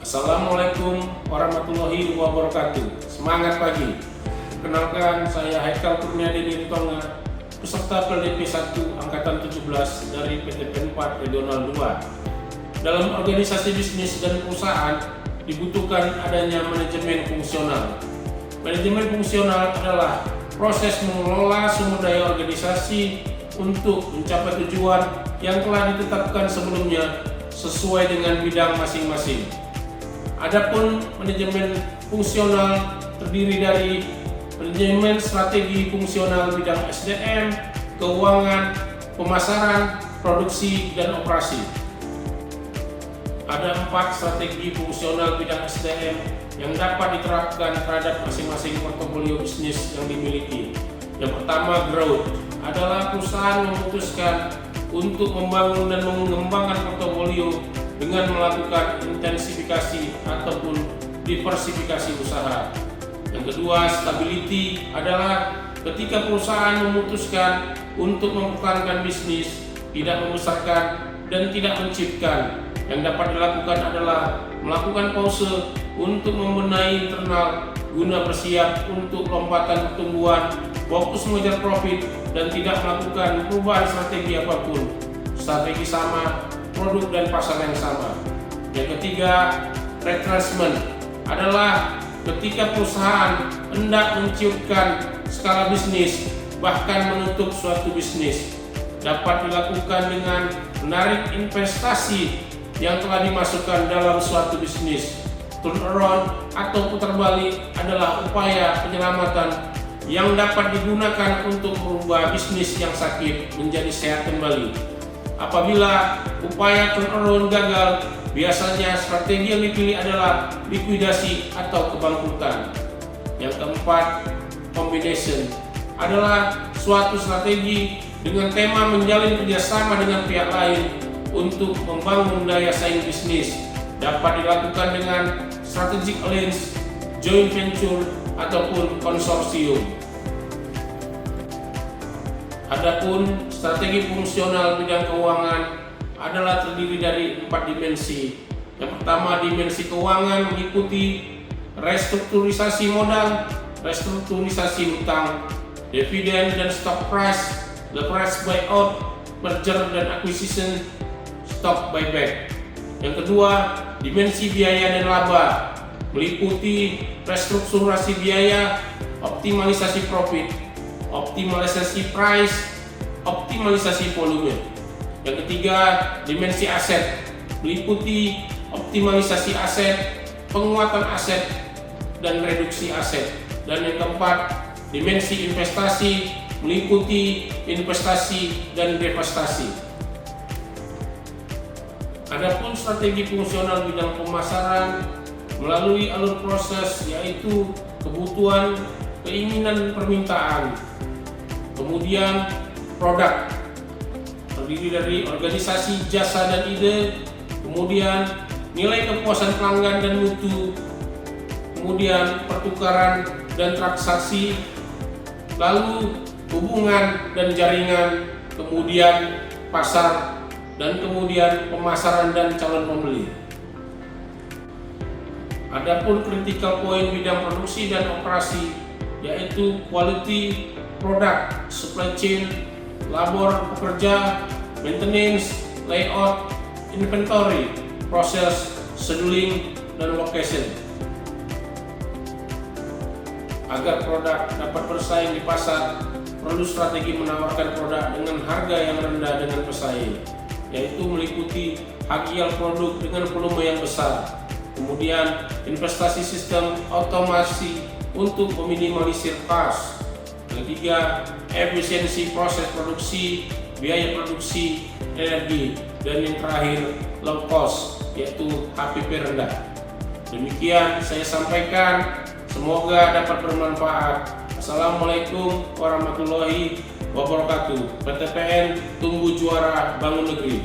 Assalamualaikum warahmatullahi wabarakatuh. Semangat pagi. Kenalkan, saya Haikal Kurniadi Tonga, peserta PLDP 1 Angkatan 17 dari PTP 4 Regional 2. Dalam organisasi bisnis dan perusahaan dibutuhkan adanya manajemen fungsional. Manajemen fungsional adalah proses mengelola sumber daya organisasi untuk mencapai tujuan yang telah ditetapkan sebelumnya sesuai dengan bidang masing-masing. Adapun manajemen fungsional terdiri dari manajemen strategi fungsional bidang SDM, keuangan, pemasaran, produksi, dan operasi. Ada 4 strategi fungsional bidang SDM yang dapat diterapkan terhadap masing-masing portofolio bisnis yang dimiliki. Yang pertama, growth adalah perusahaan memutuskan untuk membangun dan mengembangkan portofolio dengan melakukan intensifikasi ataupun diversifikasi usaha. Yang kedua, stability adalah ketika perusahaan memutuskan untuk mempertahankan bisnis, tidak membesarkan dan tidak menciptakan. Yang dapat dilakukan adalah melakukan pause untuk membenahi internal guna bersiap untuk lompatan pertumbuhan, fokus mengejar profit dan tidak melakukan perubahan strategi apapun. Strategi sama, produk dan pasar yang sama. Yang ketiga, retrenchment adalah ketika perusahaan hendak menciutkan skala bisnis bahkan menutup suatu bisnis. Dapat dilakukan dengan menarik investasi yang telah dimasukkan dalam suatu bisnis. Turnaround atau putar balik adalah upaya penyelamatan yang dapat digunakan untuk merubah bisnis yang sakit menjadi sehat kembali. Apabila upaya turnaround gagal, biasanya strategi yang dipilih adalah likuidasi atau kebangkrutan. Yang keempat, combination adalah suatu strategi dengan tema menjalin kerjasama dengan pihak lain untuk membangun daya saing bisnis. Dapat dilakukan dengan strategic alliance, joint venture, ataupun konsorsium. Adapun strategi fungsional bidang keuangan adalah terdiri dari 4 dimensi. Yang pertama, dimensi keuangan meliputi restrukturisasi modal, restrukturisasi hutang, dividen dan stock price, leverage buyout, merger dan acquisition, stock buyback. Yang kedua, dimensi biaya dan laba meliputi restrukturasi biaya, optimalisasi profit, optimalisasi price, optimalisasi volume. Yang ketiga, dimensi aset meliputi optimalisasi aset, penguatan aset, dan reduksi aset. Dan yang keempat, dimensi investasi meliputi investasi dan divestasi. Adapun strategi fungsional bidang pemasaran melalui alur proses yaitu kebutuhan, keinginan, permintaan. Kemudian produk terdiri dari organisasi, jasa dan ide, kemudian nilai kepuasan pelanggan dan mutu, kemudian pertukaran dan transaksi, lalu hubungan dan jaringan, kemudian pasar, dan kemudian pemasaran dan calon pembeli. Adapun critical point bidang produksi dan operasi yaitu quality, product, supply chain, labor pekerja, maintenance, layout, inventory, proses, scheduling, dan location. Agar produk dapat bersaing di pasar, perlu strategi menawarkan produk dengan harga yang rendah dengan pesaing, yaitu meliputi hakial produk dengan volume yang besar. Kemudian investasi sistem otomasi untuk meminimalisir cost. Ketiga, efisiensi proses produksi, biaya produksi, energi, dan yang terakhir low cost, yaitu HPP rendah. Demikian saya sampaikan, semoga dapat bermanfaat. Assalamualaikum warahmatullahi wabarakatuh. PTPN tumbuh juara bangun negeri.